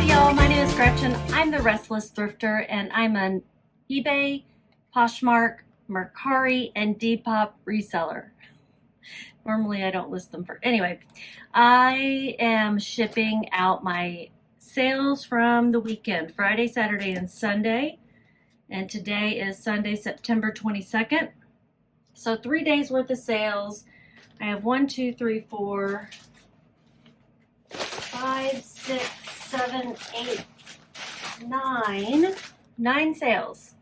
Howdy y'all, my name is Gretchen. I'm the Restless Thrifter and I'm an eBay, Poshmark, Mercari, and Depop reseller. Normally I don't list them for, anyway. I am shipping out my sales from the weekend, Friday, Saturday, and Sunday. And today is Sunday, September 22nd. So 3 days worth of sales. I have 1, 2, 3, 4, 5, 6, 7, 8, 9 sales.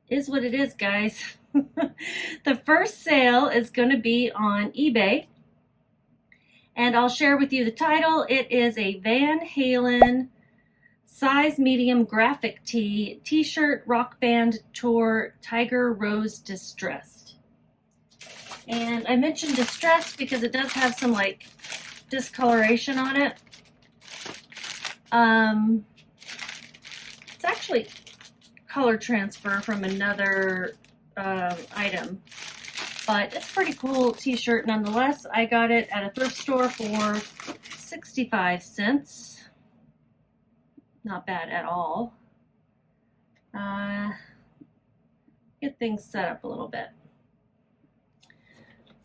Is what it is, guys. The first sale is going to be on eBay, and I'll share with you the title. It is a Van Halen size medium graphic tee t-shirt rock band tour Tiger Rose Distressed. And I mentioned distressed because it does have some like discoloration on it. It's actually color transfer from another item, but it's a pretty cool t-shirt nonetheless. I got it at a thrift store for 65 cents. Not bad at all. Get things set up a little bit.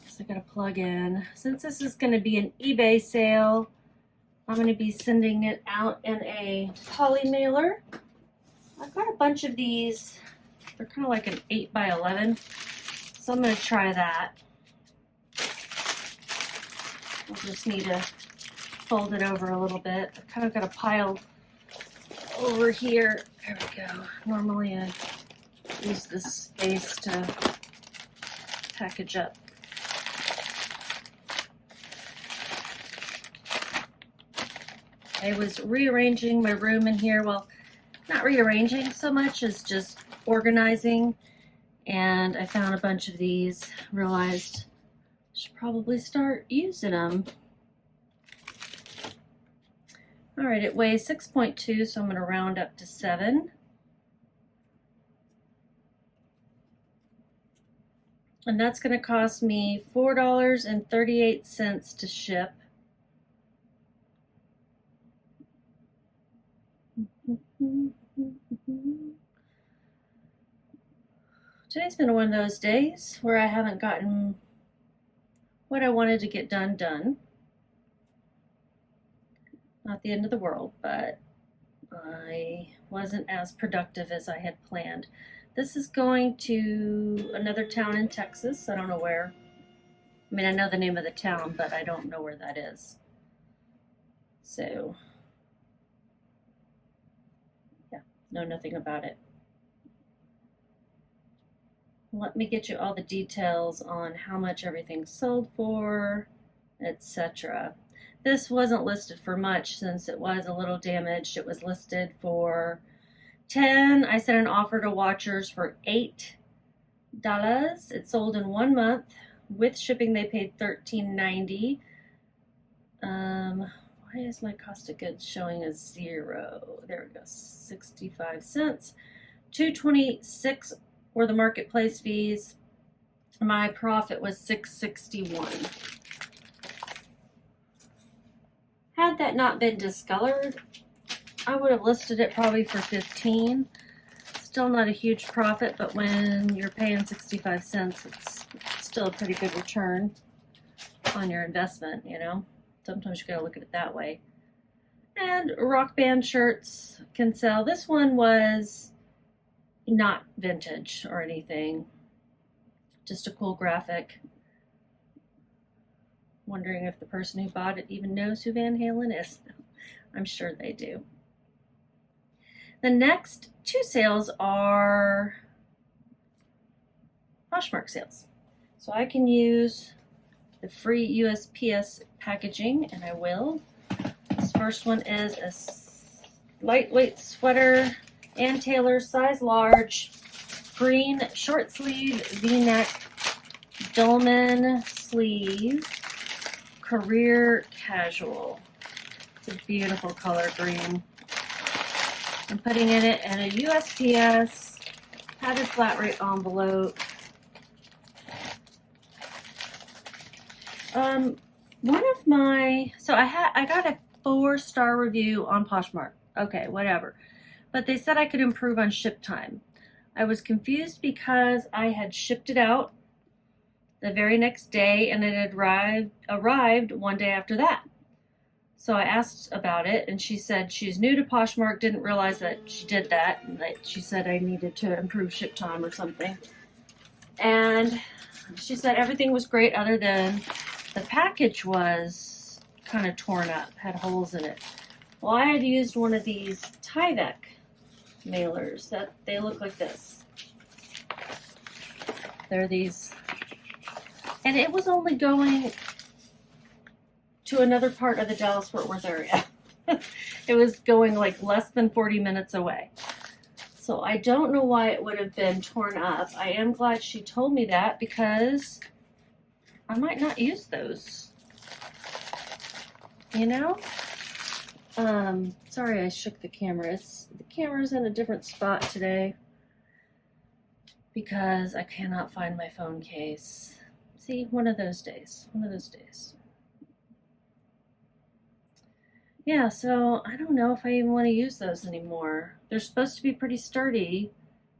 So I gotta plug in. Since this is gonna be an eBay sale, I'm going to be sending it out in a poly mailer. I've got a bunch of these. They're kind of like an 8 by 11. So I'm going to try that. I'll just need to fold it over a little bit. I've kind of got a pile over here. There we go. Normally I use this space to package up. I was rearranging my room in here. Well, not rearranging so much as just organizing. And I found a bunch of these. Realized I should probably start using them. All right, it weighs 6.2, so I'm going to round up to 7. And that's going to cost me $4.38 to ship. Today's been one of those days where I haven't gotten what I wanted to get done. Not the end of the world, but I wasn't as productive as I had planned. This is going to another town in Texas. I don't know where. I mean, I know the name of the town, but I don't know where that is. So know nothing about it. Let me get you all the details on how much everything sold for, etc. This wasn't listed for much since it was a little damaged. It was listed for 10. I sent an offer to watchers for $8. It sold in 1 month. With shipping, they paid $13.90. Why is my cost of goods showing as 0? There we go, 65 cents. $2.26 were the marketplace fees. My profit was $6.61. Had that not been discolored, I would have listed it probably for $15. Still not a huge profit, but when you're paying 65 cents, it's still a pretty good return on your investment, you know. Sometimes you gotta look at it that way. And rock band shirts can sell. This one was not vintage or anything. Just a cool graphic. Wondering if the person who bought it even knows who Van Halen is. I'm sure they do. The next 2 sales are Poshmark sales. So I can use the free USPS packaging, and I will. This first one is a lightweight sweater, Ann Taylor, size large, green short sleeve V-neck, dolman sleeve, career casual. It's a beautiful color green. I'm putting it in a USPS padded flat rate envelope. So I got a 4-star review on Poshmark. Okay, whatever. But they said I could improve on ship time. I was confused because I had shipped it out the very next day and it had arrived one day after that. So I asked about it and she said she's new to Poshmark, didn't realize that she did that, and that she said I needed to improve ship time or something. And she said everything was great other than the package was kind of torn up, had holes in it. Well, I had used one of these Tyvek mailers that they look like this. They're these, and it was only going to another part of the Dallas-Fort Worth area. It was going like less than 40 minutes away. So I don't know why it would have been torn up. I am glad she told me that because I might not use those. You know? Sorry I shook the camera. The camera's in a different spot today because I cannot find my phone case. See, one of those days. One of those days. Yeah, so I don't know if I even want to use those anymore. They're supposed to be pretty sturdy.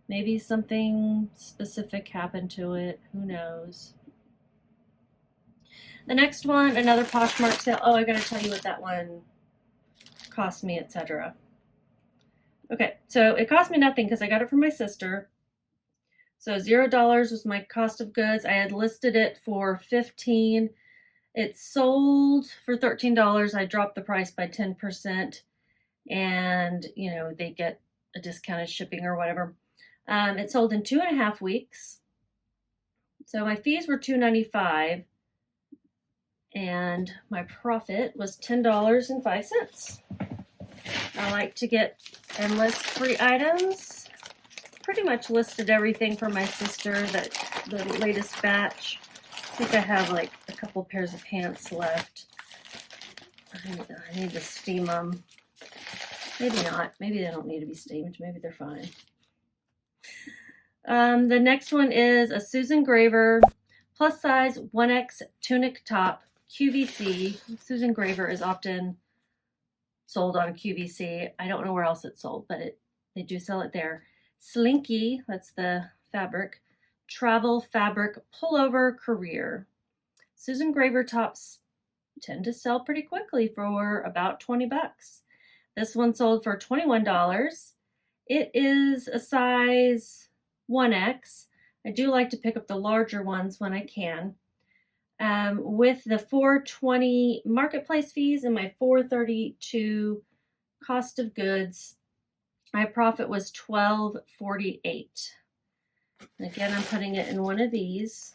Maybe something specific happened to it. Who knows? The next one, another Poshmark sale. Oh, I gotta tell you what that one cost me, etc. Okay, so it cost me nothing because I got it from my sister. So $0 was my cost of goods. I had listed it for $15. It sold for $13. I dropped the price by 10%, and you know they get a discounted shipping or whatever. It sold in 2.5 weeks. So my fees were $2.95, and my profit was $10.05. I like to get and list free items. Pretty much listed everything for my sister, that the latest batch. I think I have like a couple pairs of pants left. I need to steam them. Maybe not. Maybe they don't need to be steamed. Maybe they're fine. The next one is a Susan Graver plus size 1X tunic top QVC. Susan Graver is often sold on QVC. I don't know where else it's sold, but they do sell it there. Slinky, that's the fabric. Travel fabric pullover career. Susan Graver tops tend to sell pretty quickly for about 20 bucks. This one sold for $21. It is a size 1X. I do like to pick up the larger ones when I can. With the $4.20 marketplace fees and my $4.32 cost of goods, my profit was $12.48. And again, I'm putting it in one of these.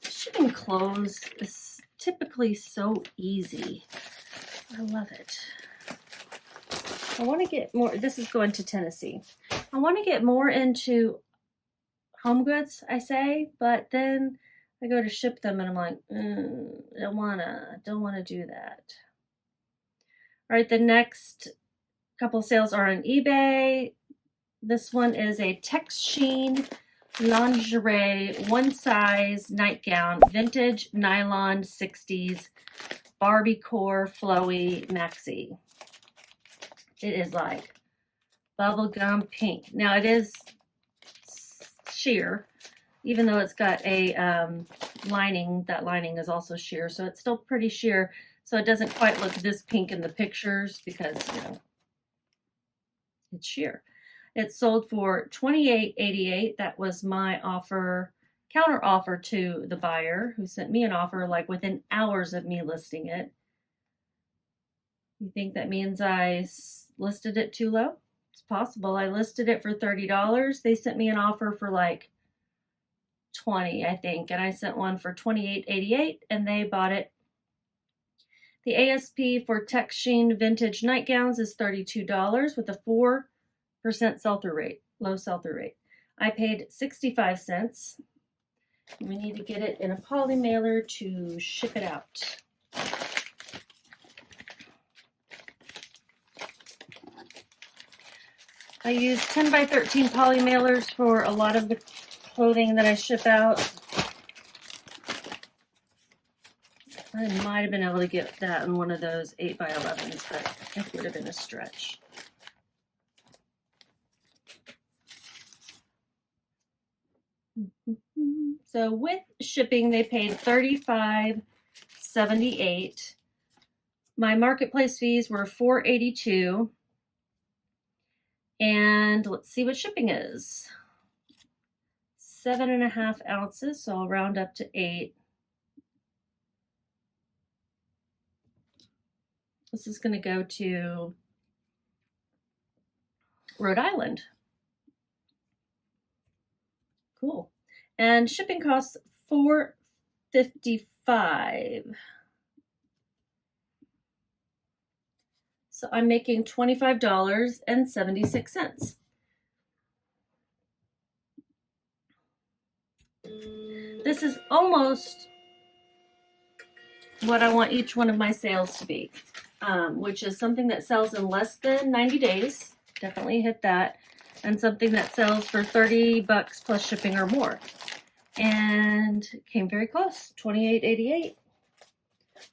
Shipping clothes is typically so easy. I love it. I want to get more, this is going to Tennessee. I want to get more into home goods, I say, but then I go to ship them and I'm like, don't wanna do that. All right, the next couple sales are on eBay. This one is a Texsheen lingerie, one size nightgown, vintage nylon 60s, Barbie core flowy maxi. It is like bubblegum pink. Now it is sheer, even though it's got a lining. That lining is also sheer, so it's still pretty sheer. So it doesn't quite look this pink in the pictures because, you know, it's sheer. It sold for $28.88. That was my offer, counter offer to the buyer who sent me an offer like within hours of me listing it. You think that means I listed it too low? It's possible. I listed it for $30. They sent me an offer for like $20, I think, and I sent one for $28.88, and they bought it. The ASP for Texsheen vintage nightgowns is $32 with a 4% sell-through rate, low sell-through rate. I paid 65 cents. We need to get it in a poly mailer to ship it out. I use 10 by 13 poly mailers for a lot of the clothing that I ship out. I might have been able to get that in one of those 8 by 11s, but it would have been a stretch. So with shipping, they paid $35.78. My marketplace fees were $4.82. And let's see what shipping is. 7.5 ounces, so I'll round up to 8. This is going to go to Rhode Island. Cool. And shipping costs $4.55. So I'm making $25.76. This is almost what I want each one of my sales to be, which is something that sells in less than 90 days. Definitely hit that. And something that sells for 30 bucks plus shipping or more. And came very close, $28.88.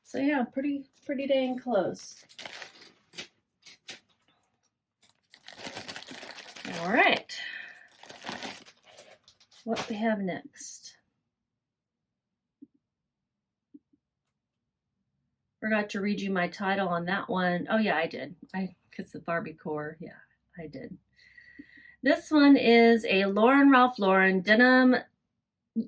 So yeah, pretty dang close. All right. What we have next? Forgot to read you my title on that one. Oh yeah, I did. Because the Barbie core. Yeah, I did. This one is a Lauren Ralph Lauren denim. The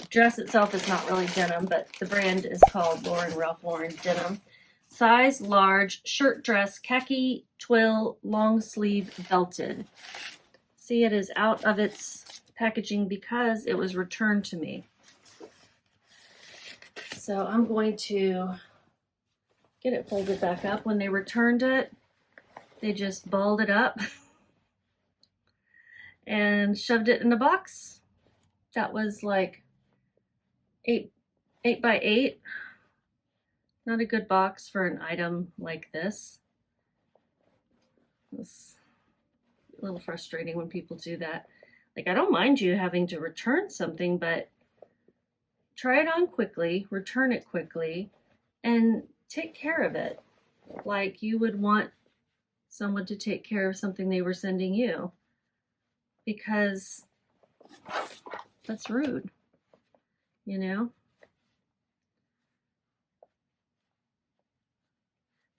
dress itself is not really denim, but the brand is called Lauren Ralph Lauren denim. Size large, shirt dress, khaki twill, long sleeve belted. See, it is out of its packaging because it was returned to me. So I'm going to get it folded back up. When they returned it, they just balled it up and shoved it in a box. That was like 8 by 8. Not a good box for an item like this. It's a little frustrating when people do that. Like, I don't mind you having to return something, but try it on quickly, return it quickly, and take care of it like you would want someone to take care of something they were sending you, because that's rude, you know?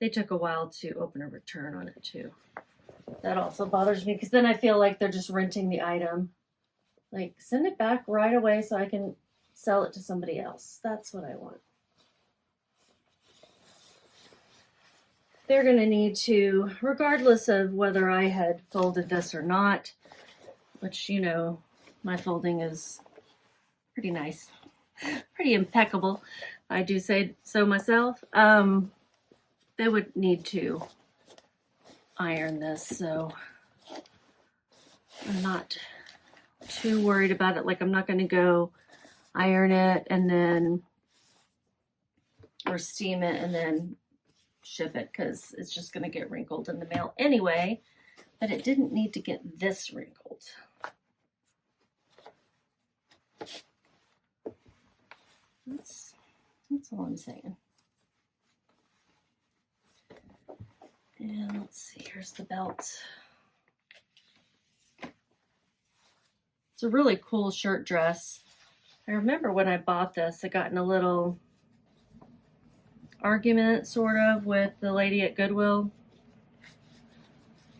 They took a while to open a return on it too. That also bothers me because then I feel like they're just renting the item. Like, send it back right away so I can sell it to somebody else. That's what I want. They're going to need to, regardless of whether I had folded this or not, which, you know, my folding is pretty nice, pretty impeccable, I do say so myself. They would need to iron this, so I'm not too worried about it. Like, I'm not going to go iron it and then, or steam it and then ship it, because it's just going to get wrinkled in the mail anyway. But it didn't need to get this wrinkled. That's all I'm saying. And let's see, here's the belt. It's a really cool shirt dress. I remember when I bought this, I got in a little argument, sort of, with the lady at Goodwill,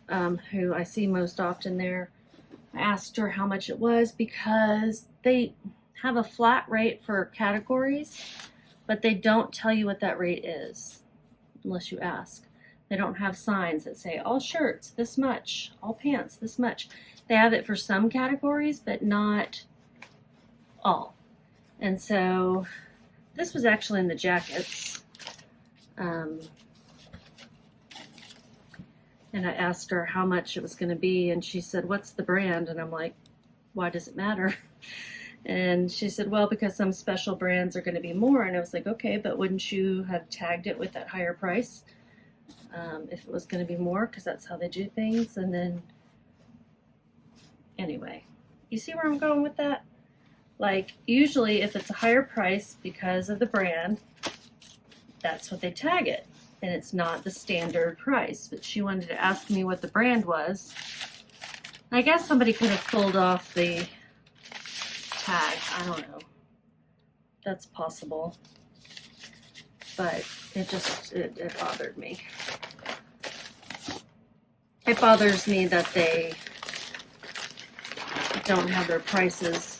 who I see most often there. I asked her how much it was because they have a flat rate for categories, but they don't tell you what that rate is unless you ask. They don't have signs that say all shirts this much, all pants this much. They have it for some categories, but not all. And so this was actually in the jackets. And I asked her how much it was going to be, and she said, "What's the brand?" And I'm like, "Why does it matter?" And she said, "Well, because some special brands are going to be more." And I was like, "Okay, but wouldn't you have tagged it with that higher price?" if it was going to be more, because that's how they do things. And then, anyway, you see where I'm going with that? Like, usually if it's a higher price because of the brand, that's what they tag it. And it's not the standard price. But she wanted to ask me what the brand was. I guess somebody could have pulled off the tag. I don't know. That's possible. But it bothered me. It bothers me that they don't have their prices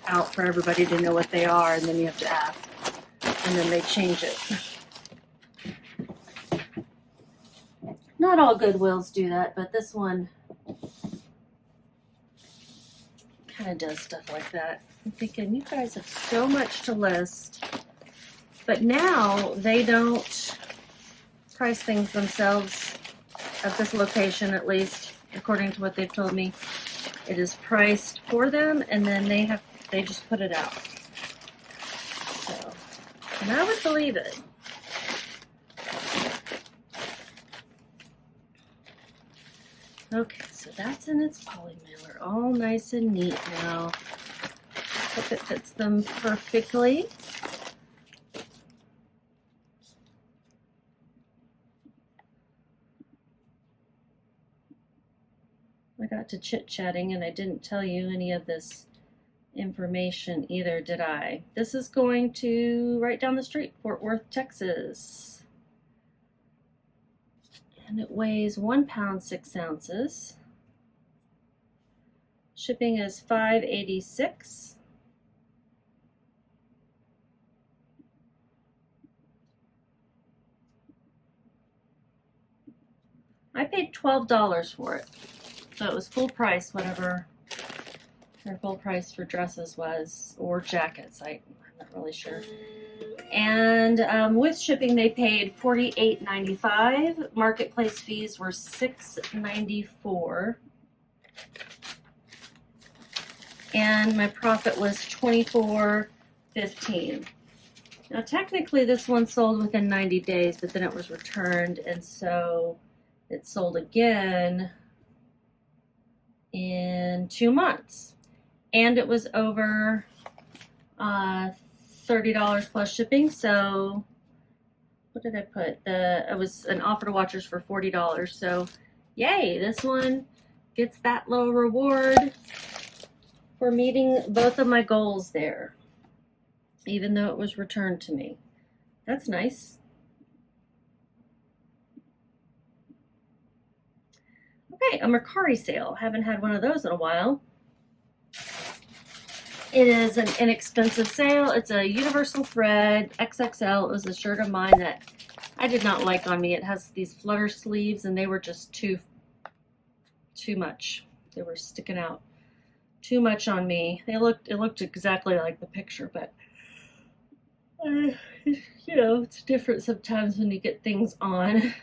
out for everybody to know what they are, and then you have to ask, and then they change it. Not all Goodwills do that, but this one kind of does stuff like that. I'm thinking, you guys have so much to list, but now they don't price things themselves at this location, at least according to what they've told me. It is priced for them, and then they just put it out. So, and I would believe it. Okay, so that's in its poly mailer, all nice and neat now. Hope it fits them perfectly. I got to chit-chatting and I didn't tell you any of this information either, did I? This is going to right down the street, Fort Worth, Texas. And it weighs 1 pound 6 ounces. Shipping is $5.86. I paid $12 for it. So it was full price, whatever their full price for dresses was, or jackets. I'm not really sure. And with shipping, they paid $48.95. Marketplace fees were $6.94. And my profit was $24.15. Now, technically, this one sold within 90 days, but then it was returned, and so it sold again in 2 months. And it was over $30 plus shipping. So what did I put? It was an offer to watchers for $40. So yay, this one gets that little reward for meeting both of my goals there, even though it was returned to me. That's nice. Okay, a Mercari sale. Haven't had one of those in a while. It is an inexpensive sale. It's a universal thread, XXL. It was a shirt of mine that I did not like on me. It has these flutter sleeves, and they were just too much. They were sticking out too much on me. It looked exactly like the picture, but you know, it's different sometimes when you get things on.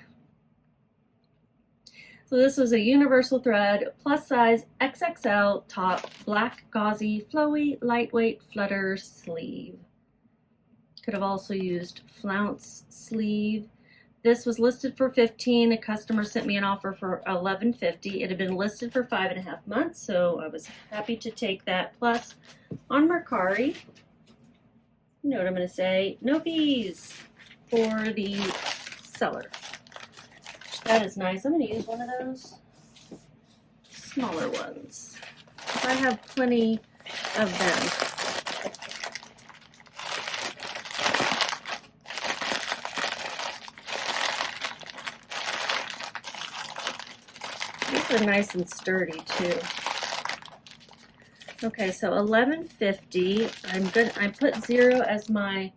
So this was a universal thread, plus size, XXL top, black, gauzy, flowy, lightweight flutter sleeve. Could have also used flounce sleeve. This was listed for $15. A customer sent me an offer for $11.50. It had been listed for 5.5 months, so I was happy to take that. Plus, on Mercari, you know what I'm going to say, no fees for the seller. That is nice. I'm going to use one of those smaller ones. I have plenty of them. These are nice and sturdy too. Okay, so $11.50. I put 0 as my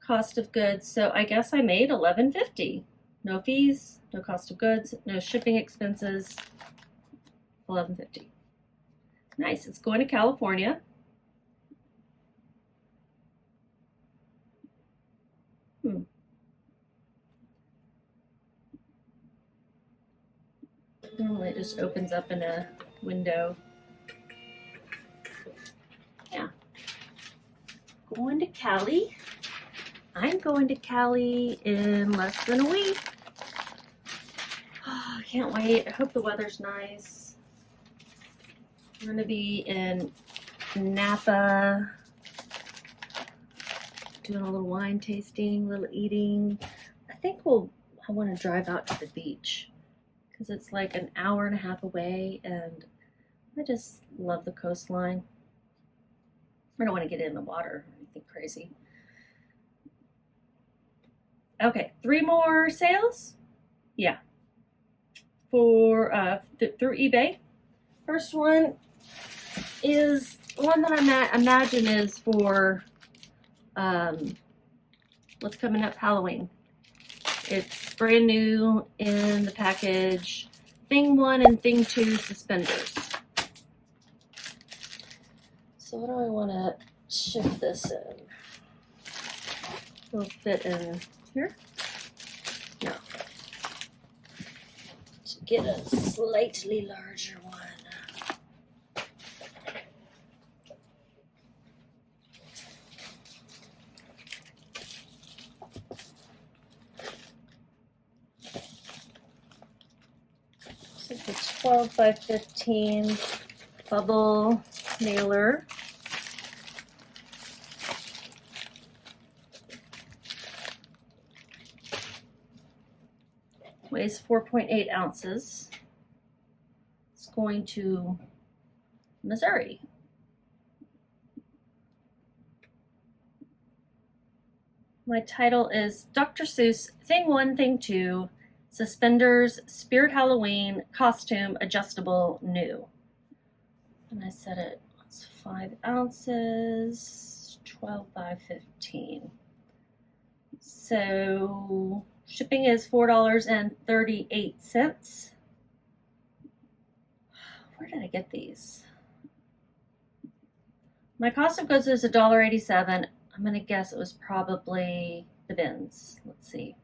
cost of goods, so I guess I made $11.50. No fees, no cost of goods, no shipping expenses. $11.50. Nice. It's going to California. Normally it just opens up in a window. Yeah. Going to Cali. I'm going to Cali in less than a week. I can't wait. I hope the weather's nice. We're going to be in Napa, doing a little wine tasting, a little eating. I think I want to drive out to the beach because it's like an hour and a half away, and I just love the coastline. I don't want to get in the water or anything crazy. Okay, 3 more sales. Yeah, for through eBay. First one is one that I imagine is for what's coming up, Halloween. It's brand new in the package. Thing 1 and Thing 2 suspenders. So what do I want to shift this in? It'll fit in here. No. To get a slightly larger one. It's a 12 by 15 bubble mailer. Weighs 4.8 ounces. It's going to Missouri. My title is Dr. Seuss Thing 1, Thing 2, Suspenders, Spirit Halloween, Costume, Adjustable, New. And I said it was 5 ounces, 12 by 15. So shipping is $4.38. Where did I get these? My cost of goods is $1.87. I'm going to guess it was probably the bins. Let's see.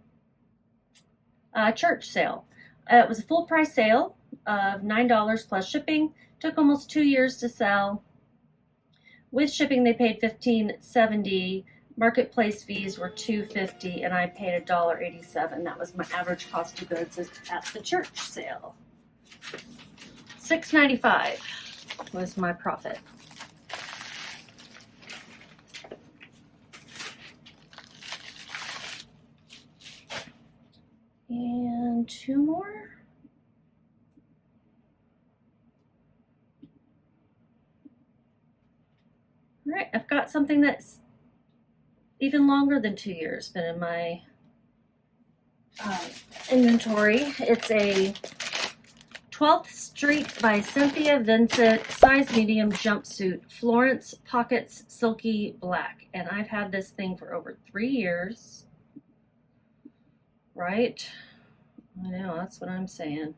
Church sale. It was a full price sale of $9 plus shipping. Took almost 2 years to sell. With shipping, they paid $15.70. Marketplace fees were $2.50, and I paid $1.87. That was my average cost of goods at the church sale. $6.95 was my profit. And 2 more. All right, I've got something that's even longer than 2 years been in my inventory. It's a 12th Street by Cynthia Vincent size medium jumpsuit, Florence pockets, silky black. And I've had this thing for over 3 years. Right? I know, that's what I'm saying.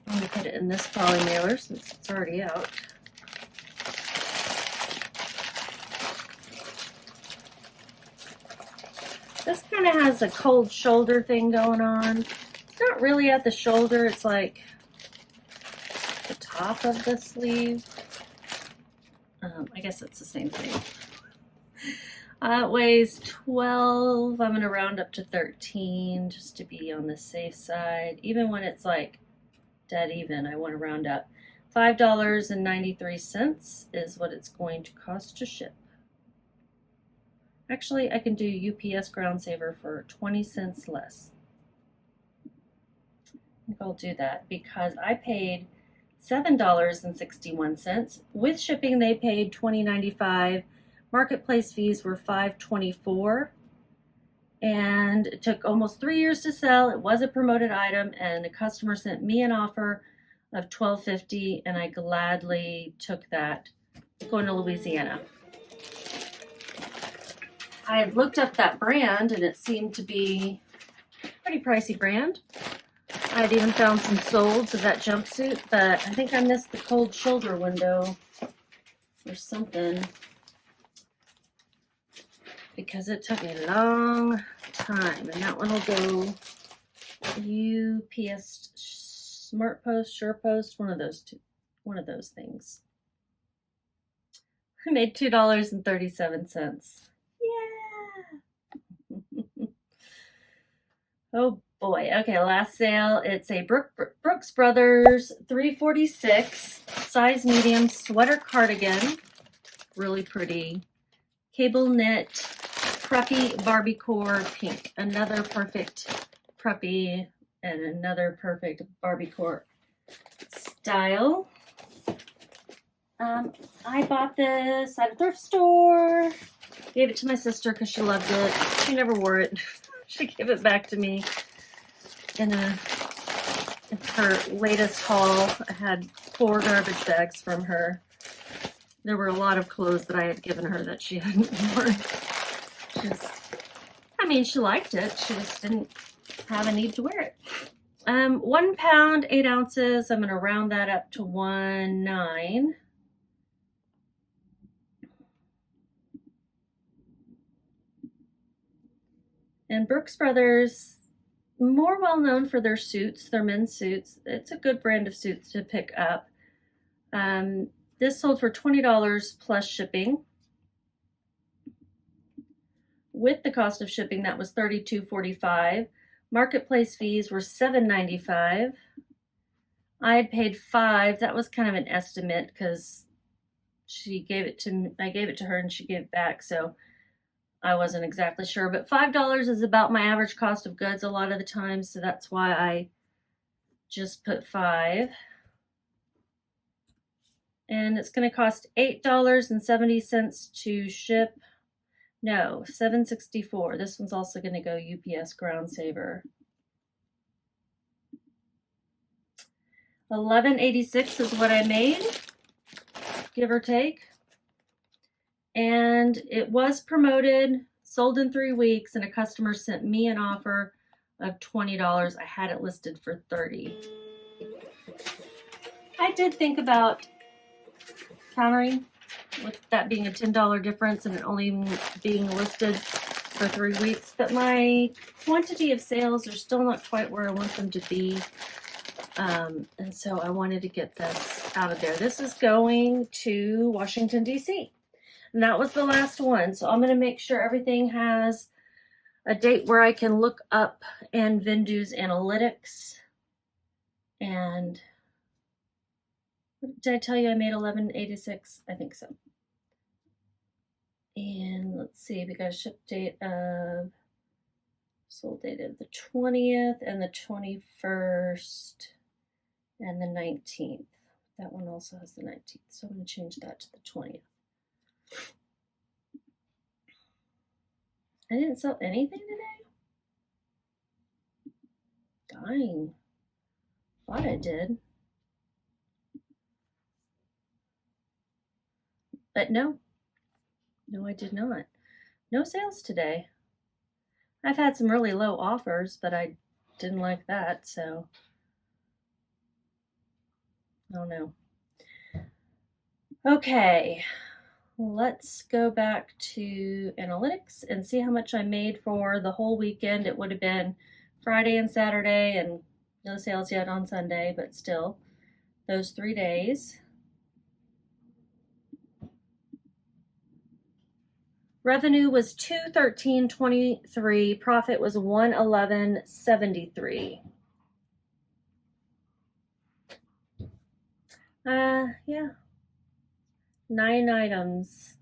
I'm going to put it in this poly mailer since it's already out. This kind of has a cold shoulder thing going on. It's not really at the shoulder, it's like the top of the sleeve. I guess it's the same thing. It weighs 12. I'm going to round up to 13 just to be on the safe side. Even when it's like dead even, I want to round up. $5.93 is what it's going to cost to ship. Actually, I can do UPS Ground Saver for 20 cents less. I think I'll do that because I paid $7.61. With shipping, they paid $20.95. Marketplace fees were $5.24. And it took almost 3 years to sell. It was a promoted item, and the customer sent me an offer of $12.50, and I gladly took that going to Louisiana. I had looked up that brand, and it seemed to be a pretty pricey brand. I had even found some solds of that jumpsuit, but I think I missed the cold shoulder window or something because it took a long time. And that one will go UPS Smart Post, Sure Post, one of those things. I made $2.37. Yeah. Oh boy. Okay, last sale. It's a Brooks Brothers 346 size medium sweater cardigan. Really pretty. Cable knit, preppy Barbie core pink. Another perfect preppy and another perfect Barbie core style. I bought this at a thrift store. Gave it to my sister because she loved it. She never wore it. She gave it back to me in her latest haul. I had 4 garbage bags from her. There were a lot of clothes that I had given her that she hadn't worn. I mean, she liked it. She just didn't have a need to wear it. 1 pound, 8 ounces. I'm going to round that up to 1.9. And Brooks Brothers, more well known for their suits, their men's suits. It's a good brand of suits to pick up. This sold for $20 plus shipping. With the cost of shipping, that was $32.45. Marketplace fees were $7.95. I had paid $5. That was kind of an estimate because she gave it to me. I gave it to her and she gave it back, so I wasn't exactly sure. But $5 is about my average cost of goods a lot of the time, so that's why I just put $5. And it's going to cost $8.70 to ship. No, $7.64. This one's also going to go UPS Ground Saver. $11.86 is what I made, give or take. And it was promoted, sold in 3 weeks, and a customer sent me an offer of $20. I had it listed for $30. I did think about countering with that being a $10 difference and it only being listed for 3 weeks, but my quantity of sales are still not quite where I want them to be. And so I wanted to get this out of there. This is going to Washington, D.C. And that was the last one. So I'm going to make sure everything has a date where I can look up and Vendoo's analytics. And did I tell you I made $11.86? I think so. And let's see, we got a ship date of, sold date of the 20th and the 21st and the 19th. That one also has the 19th, so I'm going to change that to the 20th. I didn't sell anything today? Dying. Thought I did. But no. No, I did not. No sales today. I've had some really low offers, but I didn't like that, so I don't know. Okay, let's go back to analytics and see how much I made for the whole weekend. It would have been Friday and Saturday, and no sales yet on Sunday, but still, those 3 days. Revenue was $213.23. Profit was $111.73. Yeah. 9 items.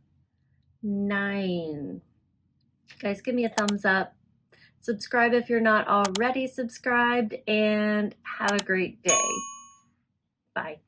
9. Guys, give me a thumbs up. Subscribe if you're not already subscribed, and have a great day. Bye.